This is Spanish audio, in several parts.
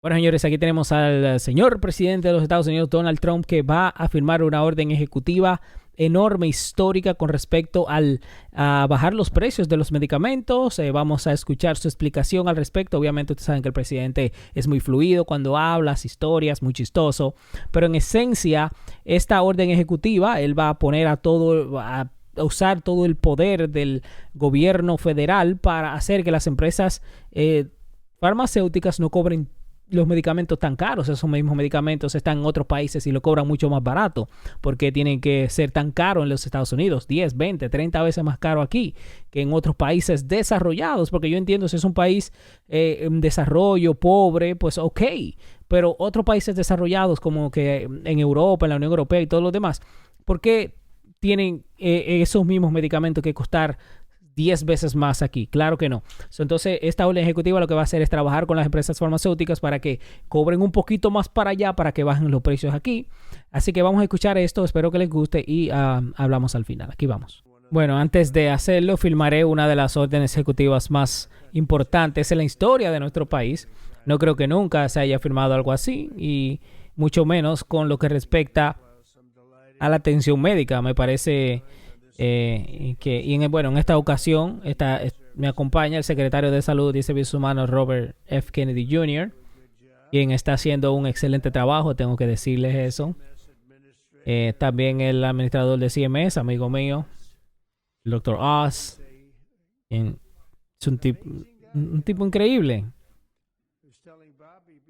Bueno, señores, aquí tenemos al señor presidente de los Estados Unidos, Donald Trump, que va a firmar una orden ejecutiva enorme, histórica, con respecto a bajar los precios de los medicamentos. Vamos a escuchar su explicación al respecto. Obviamente, ustedes saben que el presidente es muy fluido cuando habla, hace historias, muy chistoso. Pero en esencia, esta orden ejecutiva, él va a poner a usar todo el poder del gobierno federal para hacer que las empresas farmacéuticas no cobren los medicamentos tan caros. Esos mismos medicamentos están en otros países y lo cobran mucho más barato porque tienen que ser tan caros en los Estados Unidos, 10, 20, 30 veces más caro aquí que en otros países desarrollados, porque yo entiendo si es un país en desarrollo, pobre, pues ok, pero otros países desarrollados como que en Europa, en la Unión Europea y todos los demás, ¿por qué tienen esos mismos medicamentos que costar 10 veces más aquí? Claro que no. Entonces, esta orden ejecutiva lo que va a hacer es trabajar con las empresas farmacéuticas para que cobren un poquito más para allá, para que bajen los precios aquí. Así que vamos a escuchar esto, espero que les guste y hablamos al final. Aquí vamos. Bueno, antes de hacerlo, firmaré una de las órdenes ejecutivas más importantes en la historia de nuestro país. No creo que nunca se haya firmado algo así, y mucho menos con lo que respecta a la atención médica. Me parece en esta ocasión me acompaña el secretario de Salud y Servicios Humanos, Robert F. Kennedy Jr., quien está haciendo un excelente trabajo, tengo que decirles eso. También el administrador de CMS, amigo mío, el Dr. Oz, quien es un tipo increíble.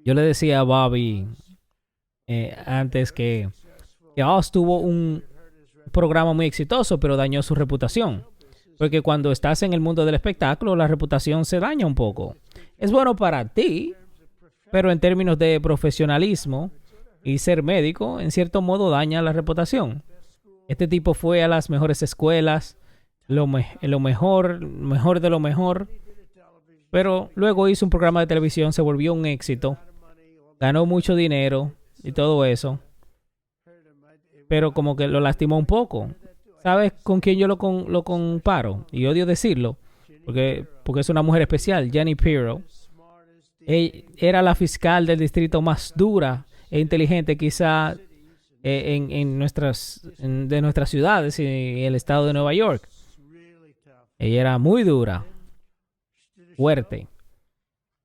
Yo le decía a Bobby antes que Oz tuvo un programa muy exitoso, pero dañó su reputación. Porque cuando estás en el mundo del espectáculo, la reputación se daña un poco. Es bueno para ti, pero en términos de profesionalismo y ser médico, en cierto modo daña la reputación. Este tipo fue a las mejores escuelas, lo mejor de lo mejor, pero luego hizo un programa de televisión, se volvió un éxito, ganó mucho dinero y todo eso, pero como que lo lastimó un poco. ¿Sabes con quién yo lo comparo? Y odio decirlo, porque es una mujer especial, Jenny Pirro. Ella era la fiscal del distrito más dura e inteligente quizá de nuestras ciudades y el estado de Nueva York. Ella era muy dura, fuerte.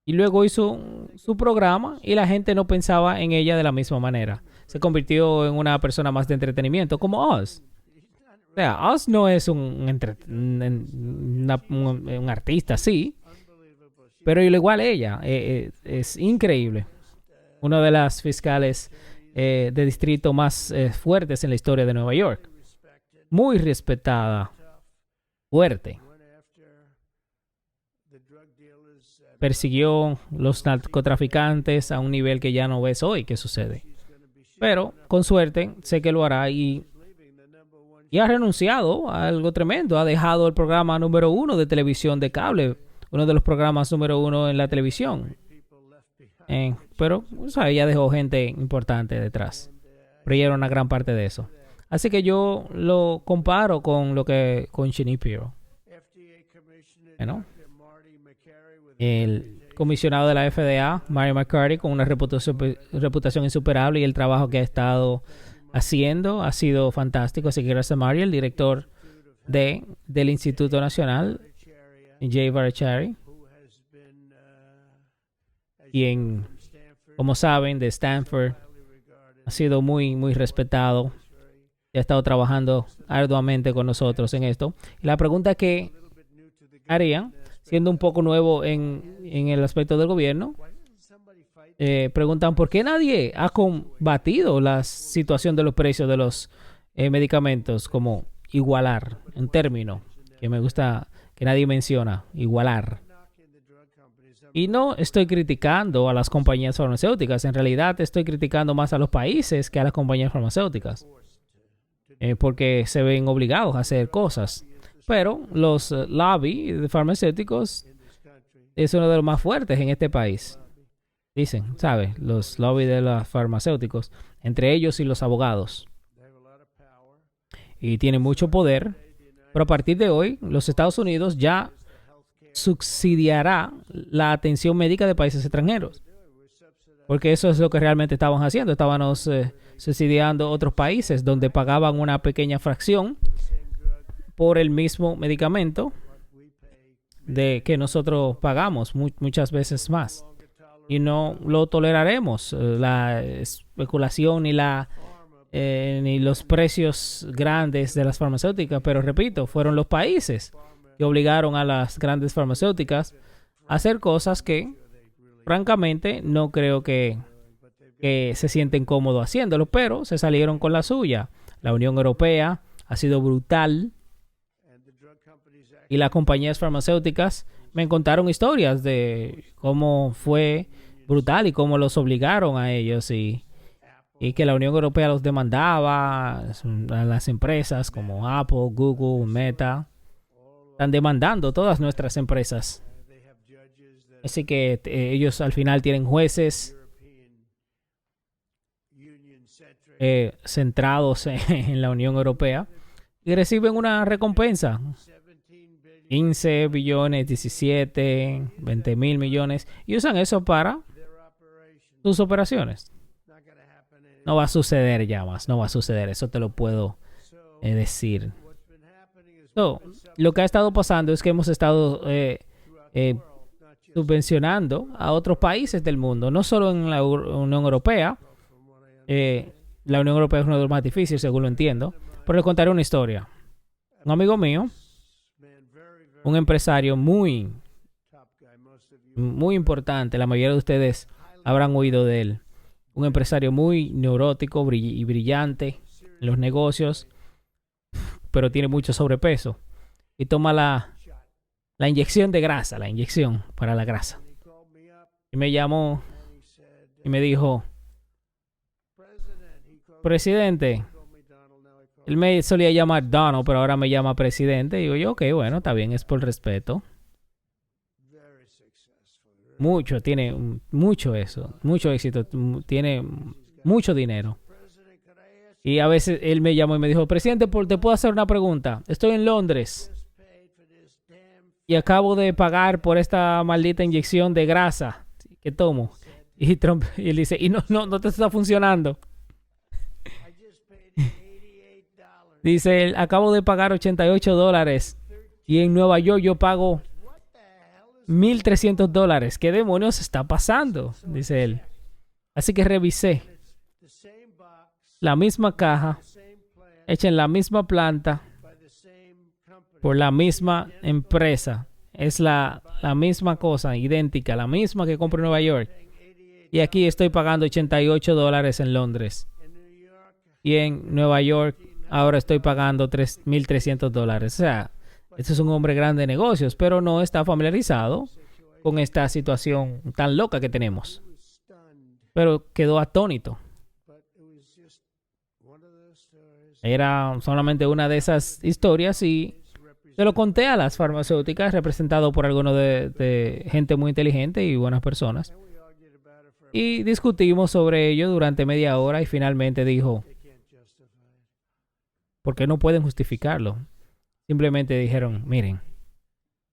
Y luego hizo su programa y la gente no pensaba en ella de la misma manera. Se convirtió en una persona más de entretenimiento, como Oz. O sea, Oz no es un artista, sí, pero igual ella es increíble. Una de las fiscales de distrito más fuertes en la historia de Nueva York. Muy respetada, fuerte. Persiguió los narcotraficantes a un nivel que ya no ves hoy que sucede. Pero, con suerte, sé que lo hará y ha renunciado a algo tremendo. Ha dejado el programa número 1 de televisión de cable, uno de los programas número 1 en la televisión. Pero, o sea, ella dejó gente importante detrás. Pero ella era una gran parte de eso. Así que yo lo comparo con Jenny Pirro. ¿No? El comisionado de la FDA, Mary McCarthy, con una reputación insuperable, y el trabajo que ha estado haciendo ha sido fantástico. Así que gracias a Mary, el director del Instituto Nacional, Jay Varachari, quien, como saben, de Stanford, ha sido muy, muy respetado y ha estado trabajando arduamente con nosotros en esto. Y la pregunta que harían, siendo un poco nuevo en el aspecto del gobierno, preguntan por qué nadie ha combatido la situación de los precios de los medicamentos, como igualar, un término que me gusta que nadie menciona, igualar. Y no estoy criticando a las compañías farmacéuticas, en realidad estoy criticando más a los países que a las compañías farmacéuticas, porque se ven obligados a hacer cosas. Pero los lobby farmacéuticos es uno de los más fuertes en este país. Dicen, ¿sabes? Los lobby de los farmacéuticos, entre ellos y los abogados. Y tienen mucho poder. Pero a partir de hoy, los Estados Unidos ya subsidiará la atención médica de países extranjeros. Porque eso es lo que realmente estaban haciendo. Estábamos subsidiando otros países donde pagaban una pequeña fracción por el mismo medicamento de que nosotros pagamos muchas veces más. Y no lo toleraremos. La especulación ni los precios grandes de las farmacéuticas. Pero repito, fueron los países que obligaron a las grandes farmacéuticas a hacer cosas que, francamente, no creo que se sienten cómodos haciéndolo, pero se salieron con la suya. La Unión Europea ha sido brutal y las compañías farmacéuticas me contaron historias de cómo fue brutal y cómo los obligaron a ellos y que la Unión Europea los demandaba a las empresas como Apple, Google, Meta. Están demandando todas nuestras empresas. Así que ellos al final tienen jueces centrados en la Unión Europea y reciben una recompensa. 15 billones, 17, 20 mil millones. Y usan eso para sus operaciones. No va a suceder ya más. No va a suceder. Eso te lo puedo decir. So, lo que ha estado pasando es que hemos estado subvencionando a otros países del mundo. No solo en la Unión Europea. La Unión Europea es uno de los más difíciles, según lo entiendo. Pero le contaré una historia. Un amigo mío, un empresario muy importante, la mayoría de ustedes habrán oído de él. Un empresario muy neurótico y brillante en los negocios, pero tiene mucho sobrepeso. Y toma la inyección de grasa, la inyección para la grasa. Y me llamó y me dijo: presidente. Él me solía llamar Donald, pero ahora me llama presidente. Y digo yo, ok, bueno, está bien, es por respeto. Tiene mucho eso, mucho éxito, tiene mucho dinero. Y a veces él me llamó y me dijo: presidente, ¿te puedo hacer una pregunta? Estoy en Londres y acabo de pagar por esta maldita inyección de grasa que tomo. Y él dice: y no te está funcionando. Dice: acabo de pagar $88 y en Nueva York yo pago $1,300. ¿Qué demonios está pasando? Dice él. Así que revisé la misma caja, hecha en la misma planta, por la misma empresa. Es la misma cosa, idéntica, la misma que compro en Nueva York. Y aquí estoy pagando $88 en Londres. Y en Nueva York ahora estoy pagando $1,300. O sea, este es un hombre grande de negocios, pero no está familiarizado con esta situación tan loca que tenemos. Pero quedó atónito. Era solamente una de esas historias y se lo conté a las farmacéuticas, representado por algunos de gente muy inteligente y buenas personas. Y discutimos sobre ello durante media hora y finalmente dijo: ¿por qué no pueden justificarlo? Simplemente dijeron: miren,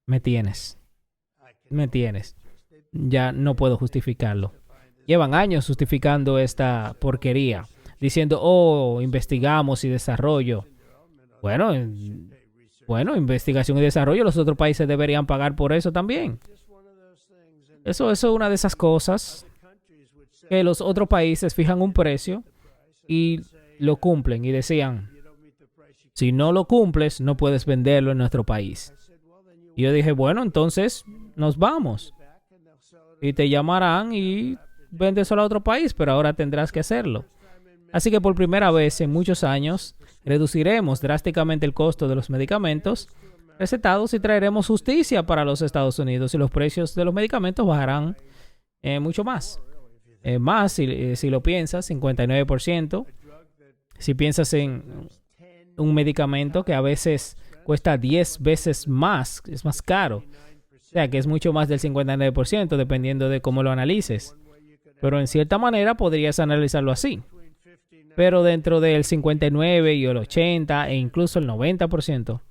me tienes. Ya no puedo justificarlo. Llevan años justificando esta porquería, diciendo: oh, investigamos y desarrollo. Bueno, investigación y desarrollo, los otros países deberían pagar por eso también. Eso es una de esas cosas que los otros países fijan un precio y lo cumplen. Y decían: si no lo cumples, no puedes venderlo en nuestro país. Y yo dije: bueno, entonces nos vamos. Y te llamarán y véndeselo a otro país, pero ahora tendrás que hacerlo. Así que por primera vez en muchos años, reduciremos drásticamente el costo de los medicamentos recetados y traeremos justicia para los Estados Unidos. Y los precios de los medicamentos bajarán mucho más. Si lo piensas, 59%. Si piensas en un medicamento que a veces cuesta 10 veces más, es más caro. O sea, que es mucho más del 59%, dependiendo de cómo lo analices. Pero en cierta manera podrías analizarlo así. Pero dentro del 59 y el 80 e incluso el 90%.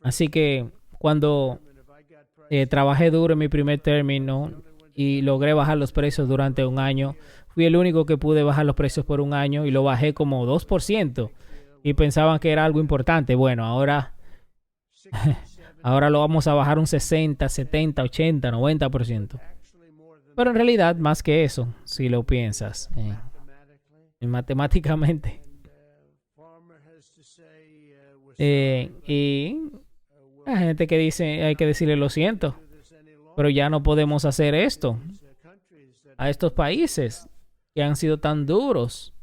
Así que cuando trabajé duro en mi primer término y logré bajar los precios durante un año. Fui el único que pude bajar los precios por un año y lo bajé como 2% y pensaban que era algo importante. Bueno, ahora, ahora lo vamos a bajar un 60, 70, 80, 90%. Pero en realidad, más que eso, si lo piensas, matemáticamente. Y hay gente que dice, hay que decirle lo siento, pero ya no podemos hacer esto a estos países que han sido tan duros,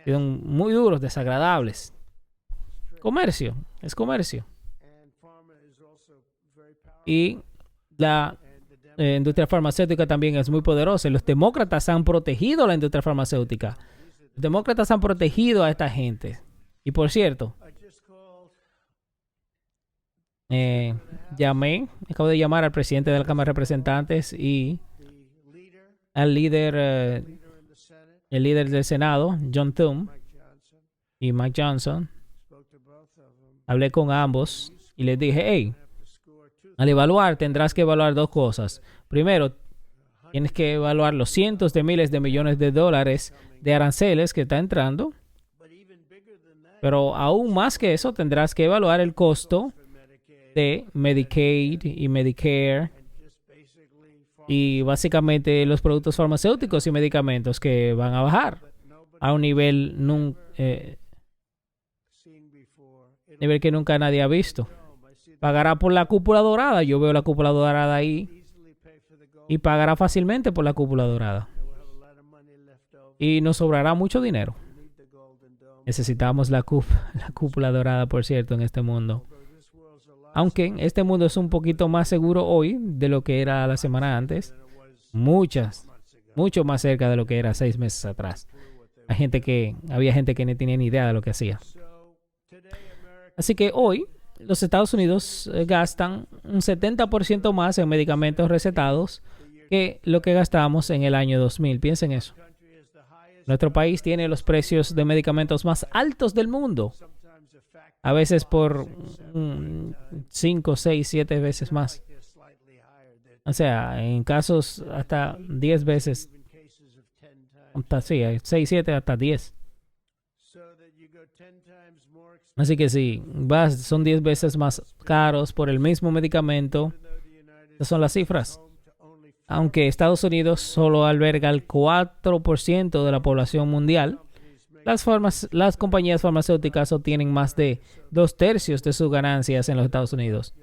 son muy duros, desagradables. Comercio, es comercio. Y la industria farmacéutica también es muy poderosa. Los demócratas han protegido la industria farmacéutica. Los demócratas han protegido a esta gente. Y por cierto, acabo de llamar al presidente de la Cámara de Representantes y al líder, el líder del Senado, John Thune, y Mike Johnson. Hablé con ambos y les dije, hey, al evaluar tendrás que evaluar dos cosas. Primero, tienes que evaluar los cientos de miles de millones de dólares de aranceles que está entrando. Pero aún más que eso, tendrás que evaluar el costo de Medicaid y Medicare y básicamente los productos farmacéuticos y medicamentos que van a bajar a un nivel que nunca nadie ha visto. Pagará por la cúpula dorada. Yo veo la cúpula dorada ahí. Y pagará fácilmente por la cúpula dorada. Y nos sobrará mucho dinero. Necesitamos la cúpula dorada, por cierto, en este mundo. Aunque este mundo es un poquito más seguro hoy de lo que era la semana antes. Mucho más cerca de lo que era 6 meses atrás. Había gente que no tenía ni idea de lo que hacía. Así que hoy los Estados Unidos gastan un 70% más en medicamentos recetados que lo que gastamos en el año 2000. Piensen eso. Nuestro país tiene los precios de medicamentos más altos del mundo. A veces por 5, 6, 7 veces más. O sea, en casos hasta 10 veces. Hasta, sí, 6, 7, hasta 10. Así que sí, son 10 veces más caros por el mismo medicamento. Esas son las cifras. Aunque Estados Unidos solo alberga el 4% de la población mundial, las compañías farmacéuticas obtienen más de 2/3 de sus ganancias en los Estados Unidos.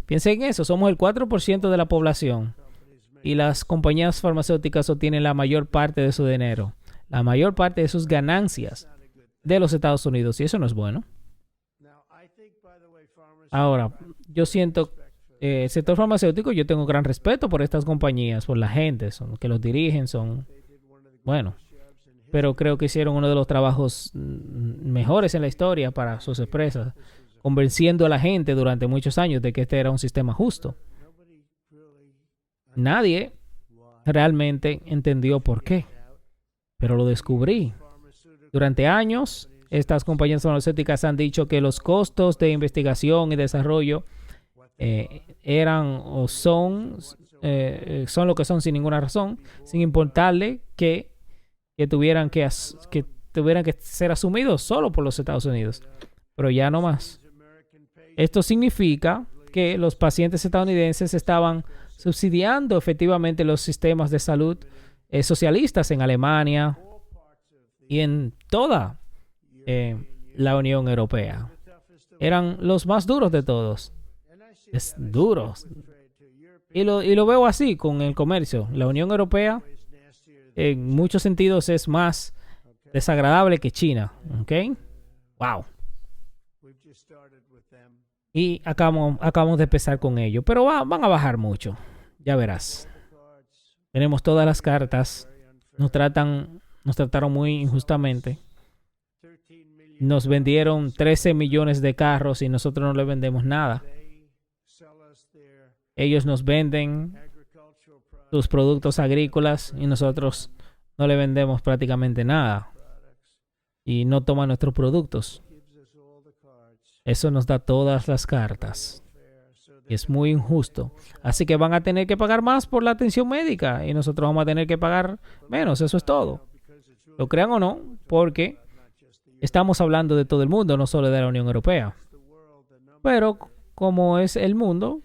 Piensen en eso, somos el 4% de la población y las compañías farmacéuticas obtienen la mayor parte de su dinero, la mayor parte de sus ganancias de los Estados Unidos, y eso no es bueno. Ahora, yo siento el sector farmacéutico, yo tengo gran respeto por estas compañías, por la gente que los dirigen, bueno, pero creo que hicieron uno de los trabajos mejores en la historia para sus empresas, convenciendo a la gente durante muchos años de que este era un sistema justo. Nadie realmente entendió por qué, pero lo descubrí. Durante años, estas compañías farmacéuticas han dicho que los costos de investigación y desarrollo eran o son lo que son sin ninguna razón, sin importarle que tuvieran que ser asumidos solo por los Estados Unidos. Pero ya no más. Esto significa que los pacientes estadounidenses estaban subsidiando efectivamente los sistemas de salud socialistas en Alemania y en toda la Unión Europea. Eran los más duros de todos. Es duros. Y lo veo así con el comercio. La Unión Europea en muchos sentidos es más desagradable que China. ¿Ok? Wow. Y acabamos de empezar con ello. Pero van a bajar mucho. Ya verás. Tenemos todas las cartas. Nos trataron muy injustamente. Nos vendieron 13 millones de carros y nosotros no le vendemos nada. Ellos nos venden sus productos agrícolas y nosotros no le vendemos prácticamente nada. Y no toman nuestros productos. Eso nos da todas las cartas. Y es muy injusto. Así que van a tener que pagar más por la atención médica y nosotros vamos a tener que pagar menos. Eso es todo. Lo crean o no, porque estamos hablando de todo el mundo, no solo de la Unión Europea. Pero como es el mundo,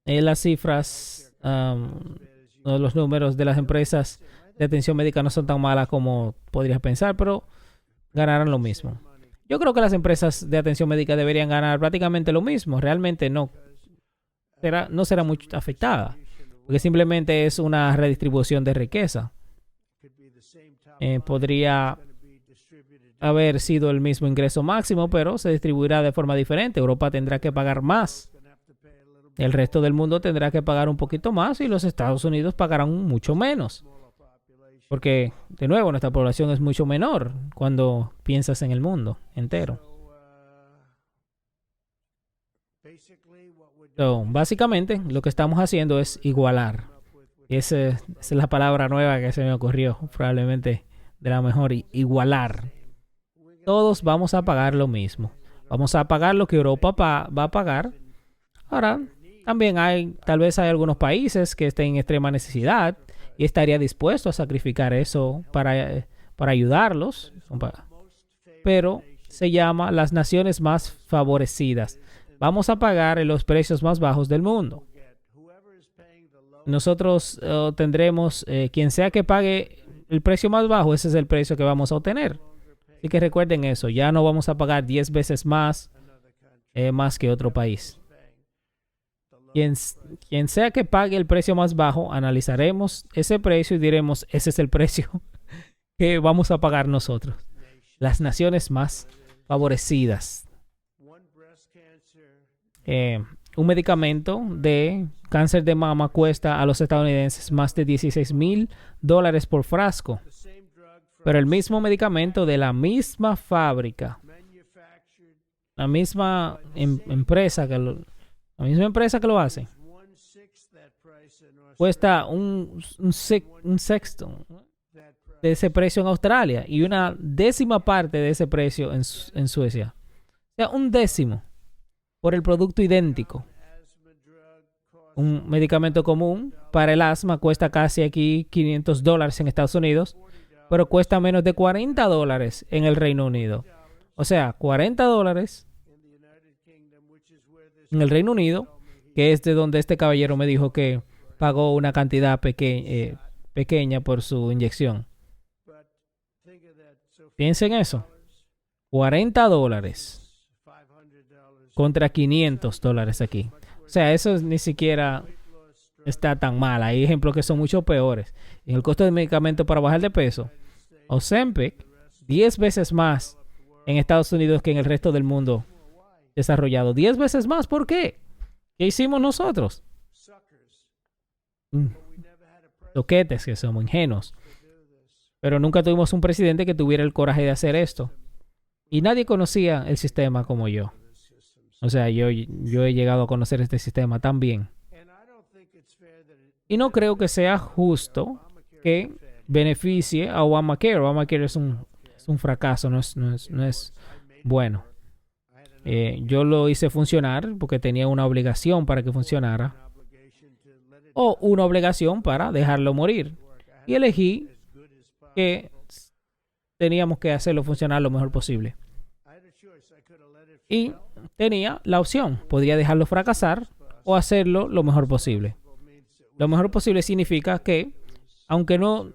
las cifras, los números de las empresas de atención médica no son tan malas como podrías pensar, pero ganarán lo mismo. Yo creo que las empresas de atención médica deberían ganar prácticamente lo mismo. Realmente no será muy afectada, porque simplemente es una redistribución de riqueza. Podría haber sido el mismo ingreso máximo, pero se distribuirá de forma diferente. Europa tendrá que pagar más. El resto del mundo tendrá que pagar un poquito más y los Estados Unidos pagarán mucho menos. Porque, de nuevo, nuestra población es mucho menor cuando piensas en el mundo entero. Básicamente, lo que estamos haciendo es igualar. Esa es la palabra nueva que se me ocurrió, probablemente de la mejor, igualar. Todos vamos a pagar lo mismo. Vamos a pagar lo que Europa va a pagar. Ahora, también tal vez hay algunos países que estén en extrema necesidad y estaría dispuesto a sacrificar eso para ayudarlos. Pero se llama las naciones más favorecidas. Vamos a pagar en los precios más bajos del mundo. Nosotros tendremos, quien sea que pague el precio más bajo, ese es el precio que vamos a obtener. Así que recuerden eso, ya no vamos a pagar 10 veces más que otro país. Quien sea que pague el precio más bajo, analizaremos ese precio y diremos, ese es el precio que vamos a pagar nosotros. Las naciones más favorecidas. Un medicamento de cáncer de mama cuesta a los estadounidenses más de $16,000 por frasco. Pero el mismo medicamento de la misma fábrica, la misma empresa la misma empresa que lo hace, cuesta un sexto de ese precio en Australia y una décima parte de ese precio en Suecia. O sea, un décimo por el producto idéntico. Un medicamento común para el asma cuesta casi aquí $500 en Estados Unidos, pero cuesta menos de $40 en el Reino Unido. O sea, $40 en el Reino Unido, que es de donde este caballero me dijo que pagó una cantidad pequeña por su inyección. Piensen eso. $40 contra $500 aquí. O sea, eso ni siquiera está tan mal. Hay ejemplos que son mucho peores. En el costo de medicamento para bajar de peso, Ozempic, 10 veces más en Estados Unidos que en el resto del mundo desarrollado. 10 veces más. ¿Por qué? ¿Qué hicimos nosotros? Loquetes que somos, ingenuos. Pero nunca tuvimos un presidente que tuviera el coraje de hacer esto. Y nadie conocía el sistema como yo. O sea, yo he llegado a conocer este sistema tan bien. Y no creo que sea justo que beneficie a Obamacare. Obamacare es un fracaso, no es bueno. Yo lo hice funcionar porque tenía una obligación para que funcionara. O una obligación para dejarlo morir. Y elegí que teníamos que hacerlo funcionar lo mejor posible. Y tenía la opción. Podría dejarlo fracasar o hacerlo lo mejor posible. Lo mejor posible significa que, aunque no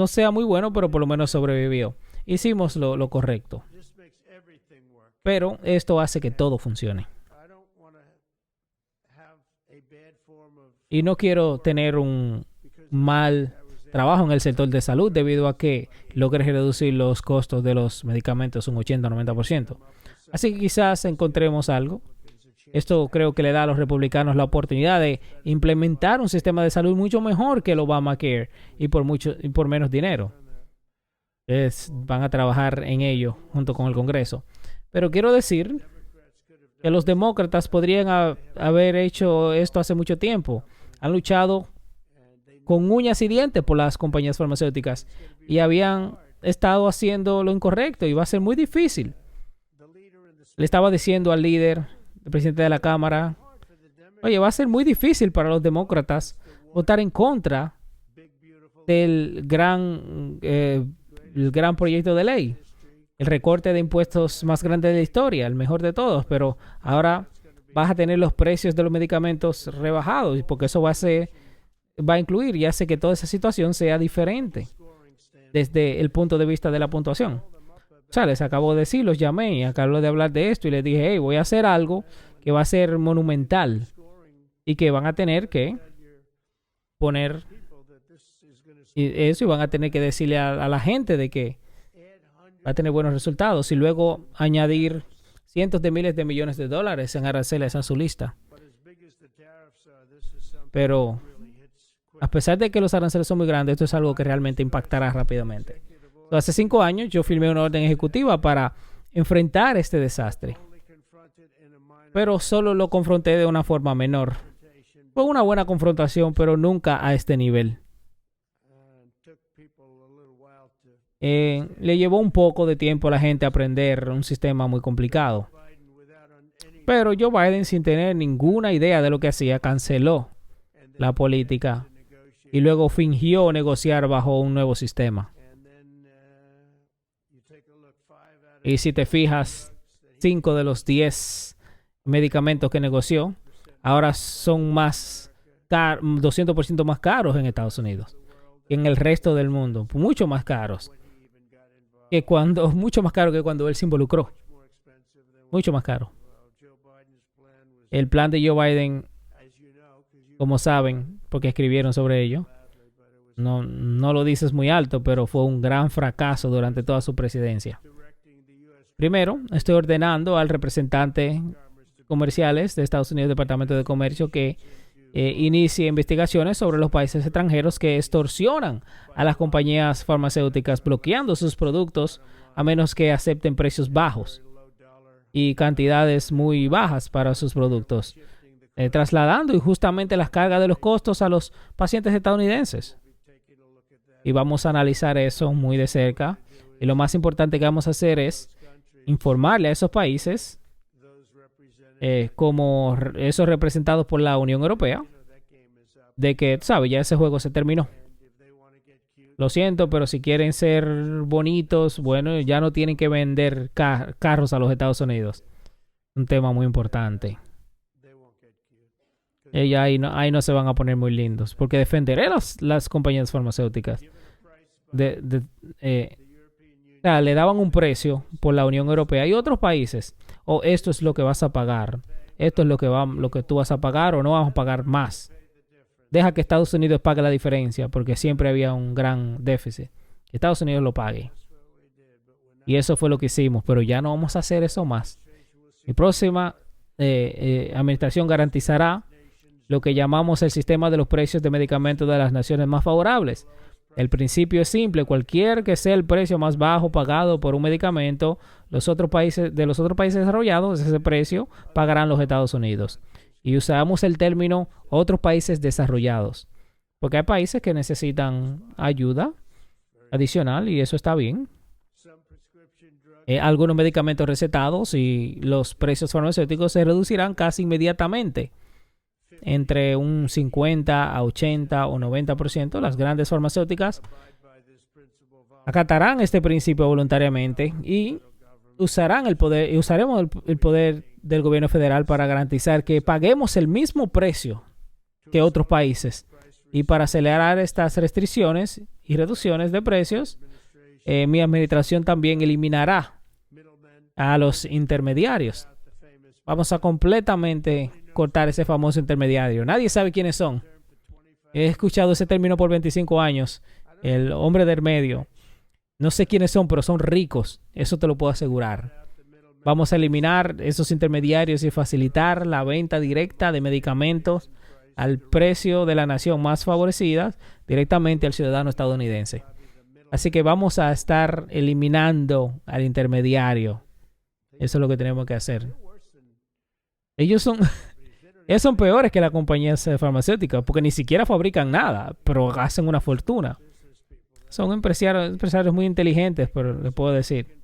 sea muy bueno, pero por lo menos sobrevivió. Hicimos lo correcto. Pero esto hace que todo funcione. Y no quiero tener un mal trabajo en el sector de salud debido a que logre reducir los costos de los medicamentos un 80-90%. Así que quizás encontremos algo. Esto creo que le da a los republicanos la oportunidad de implementar un sistema de salud mucho mejor que el Obamacare y por menos dinero. Van a trabajar en ello junto con el Congreso. Pero quiero decir que los demócratas podrían haber hecho esto hace mucho tiempo. Han luchado con uñas y dientes por las compañías farmacéuticas y habían estado haciendo lo incorrecto y va a ser muy difícil. Le estaba diciendo al líder el presidente de la Cámara. Oye, va a ser muy difícil para los demócratas votar en contra del el gran proyecto de ley, el recorte de impuestos más grande de la historia, el mejor de todos, pero ahora vas a tener los precios de los medicamentos rebajados, porque eso va a incluir y hace que toda esa situación sea diferente desde el punto de vista de la puntuación. O sea, les acabo de decir, los llamé y acabo de hablar de esto y les dije, hey, voy a hacer algo que va a ser monumental y que van a tener que poner eso y van a tener que decirle a la gente de que va a tener buenos resultados y luego añadir cientos de miles de millones de dólares en aranceles a su lista. Pero a pesar de que los aranceles son muy grandes, esto es algo que realmente impactará rápidamente. Hace 5 años yo firmé una orden ejecutiva para enfrentar este desastre, pero solo lo confronté de una forma menor. Fue una buena confrontación, pero nunca a este nivel. Le llevó un poco de tiempo a la gente aprender un sistema muy complicado. Pero Joe Biden, sin tener ninguna idea de lo que hacía, canceló la política y luego fingió negociar bajo un nuevo sistema. Y si te fijas, 5 de los 10 medicamentos que negoció ahora son 200% más caros en Estados Unidos que en el resto del mundo. Mucho más caros. Mucho más caro que cuando él se involucró. Mucho más caro. El plan de Joe Biden, como saben, porque escribieron sobre ello, no lo dices muy alto, pero fue un gran fracaso durante toda su presidencia. Primero, estoy ordenando al representante comerciales de Estados Unidos, Departamento de Comercio, que inicie investigaciones sobre los países extranjeros que extorsionan a las compañías farmacéuticas bloqueando sus productos a menos que acepten precios bajos y cantidades muy bajas para sus productos, trasladando injustamente las cargas de los costos a los pacientes estadounidenses. Y vamos a analizar eso muy de cerca. Y lo más importante que vamos a hacer es informarle a esos países, como esos representados por la Unión Europea, de que, ¿sabes? Ya ese juego se terminó. Lo siento, pero si quieren ser bonitos, bueno, ya no tienen que vender carros a los Estados Unidos. Un tema muy importante. Ahí no se van a poner muy lindos, porque defenderé las compañías farmacéuticas. Le daban un precio por la Unión Europea y otros países. Esto es lo que vas a pagar. Esto es lo que tú vas a pagar o no vamos a pagar más. Deja que Estados Unidos pague la diferencia porque siempre había un gran déficit. Que Estados Unidos lo pague. Y eso fue lo que hicimos, pero ya no vamos a hacer eso más. Mi próxima administración garantizará lo que llamamos el sistema de los precios de medicamentos de las naciones más favorables. El principio es simple: cualquier que sea el precio más bajo pagado por un medicamento, los otros países desarrollados, ese precio pagarán los Estados Unidos. Y usamos el término otros países desarrollados, porque hay países que necesitan ayuda adicional y eso está bien. Algunos medicamentos recetados y los precios farmacéuticos se reducirán casi inmediatamente, entre un 50 a 80 o 90%. Las grandes farmacéuticas acatarán este principio voluntariamente y usaremos el poder del gobierno federal para garantizar que paguemos el mismo precio que otros países. Y para acelerar estas restricciones y reducciones de precios, mi administración también eliminará a los intermediarios. Vamos a completamente cortar ese famoso intermediario. Nadie sabe quiénes son. He escuchado ese término por 25 años. El hombre del medio. No sé quiénes son, pero son ricos. Eso te lo puedo asegurar. Vamos a eliminar esos intermediarios y facilitar la venta directa de medicamentos al precio de la nación más favorecida directamente al ciudadano estadounidense. Así que vamos a estar eliminando al intermediario. Eso es lo que tenemos que hacer. Ellos son peores que las compañías farmacéuticas porque ni siquiera fabrican nada, pero hacen una fortuna. Son empresarios muy inteligentes, pero les puedo decir.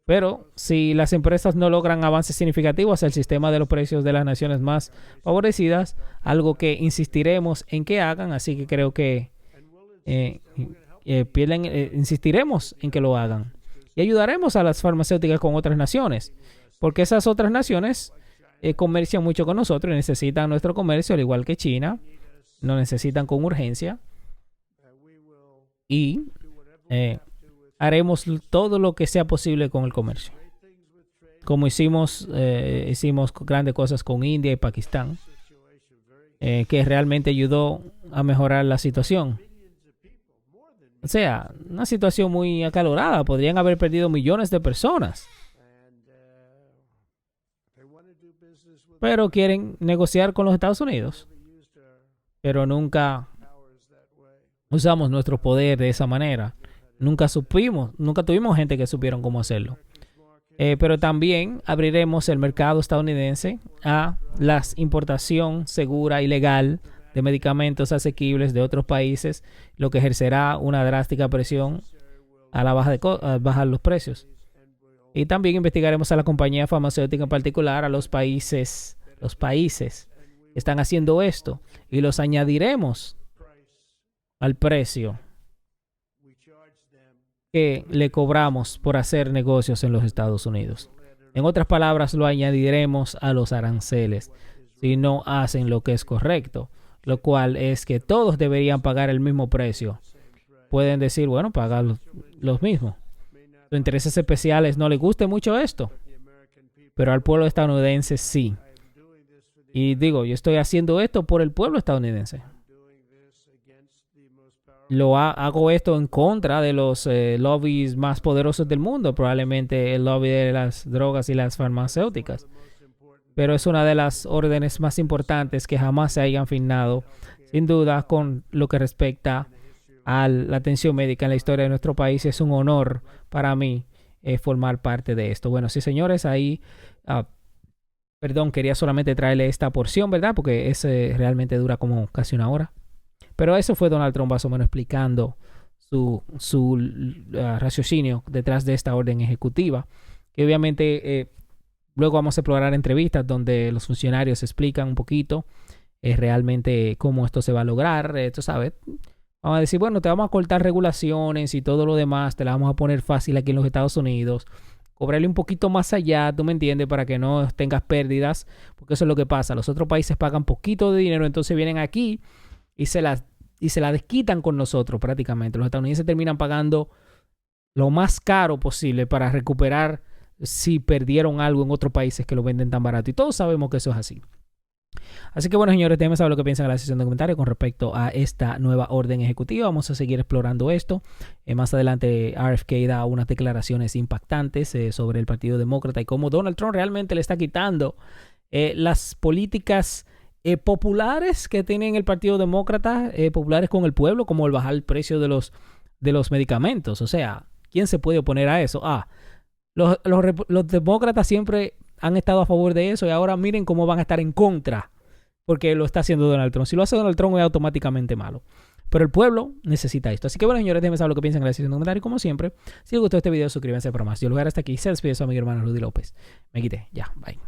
Pero si las empresas no logran avances significativos hacia el sistema de los precios de las naciones más favorecidas, algo que insistiremos en que hagan, así que creo que eh, insistiremos en que lo hagan. Y ayudaremos a las farmacéuticas con otras naciones, porque esas otras naciones comercian mucho con nosotros y necesitan nuestro comercio, al igual que China, lo necesitan con urgencia. Y haremos todo lo que sea posible con el comercio. Como hicimos grandes cosas con India y Pakistán, que realmente ayudó a mejorar la situación. O sea, una situación muy acalorada. Podrían haber perdido millones de personas. Pero quieren negociar con los Estados Unidos. Pero nunca usamos nuestro poder de esa manera. Nunca tuvimos gente que supieron cómo hacerlo. Pero también abriremos el mercado estadounidense a la importación segura y legal de medicamentos asequibles de otros países, lo que ejercerá una drástica presión a la bajar los precios. Y también investigaremos a la compañía farmacéutica, en particular a los países que están haciendo esto, y los añadiremos al precio que le cobramos por hacer negocios en los Estados Unidos. En otras palabras, lo añadiremos a los aranceles si no hacen lo que es correcto, lo cual es que todos deberían pagar el mismo precio. Pueden decir, bueno, pagar los mismos. Los intereses especiales no les guste mucho esto, pero al pueblo estadounidense sí. Y digo, yo estoy haciendo esto por el pueblo estadounidense. Hago esto en contra de los lobbies más poderosos del mundo, probablemente el lobby de las drogas y las farmacéuticas. Pero es una de las órdenes más importantes que jamás se hayan firmado, sin duda, con lo que respecta a la atención médica en la historia de nuestro país. Es un honor para mí formar parte de esto. Bueno, sí, señores, ahí, quería solamente traerle esta porción, ¿verdad? Porque realmente dura como casi una hora. Pero eso fue Donald Trump más o menos explicando su raciocinio detrás de esta orden ejecutiva, que obviamente luego vamos a explorar entrevistas donde los funcionarios explican un poquito realmente cómo esto se va a lograr. Tú sabes, vamos a decir, bueno, te vamos a cortar regulaciones y todo lo demás, te la vamos a poner fácil aquí en los Estados Unidos, cobrarle un poquito más allá, tú me entiendes, para que no tengas pérdidas, porque eso es lo que pasa. Los otros países pagan poquito de dinero, entonces vienen aquí y se la desquitan con nosotros prácticamente. Los estadounidenses terminan pagando lo más caro posible para recuperar si perdieron algo en otros países que lo venden tan barato. Y todos sabemos que eso es así. Así que bueno, señores, déjenme saber lo que piensan en la sección de comentarios con respecto a esta nueva orden ejecutiva. Vamos a seguir explorando esto. Más adelante RFK da unas declaraciones impactantes sobre el Partido Demócrata y cómo Donald Trump realmente le está quitando las políticas populares que tienen el Partido Demócrata, populares con el pueblo, como el bajar el precio de los medicamentos. O sea, ¿quién se puede oponer a eso? Los demócratas siempre han estado a favor de eso y ahora miren cómo van a estar en contra porque lo está haciendo Donald Trump. Si lo hace Donald Trump es automáticamente malo. Pero el pueblo necesita esto. Así que bueno, señores, déjenme saber lo que piensan en la sección de comentarios. Como siempre, si les gustó este video, suscríbanse para más. Yo lo voy a dejar hasta aquí. Se despide su amigo y hermano Rudy López. Me quité. Ya, bye.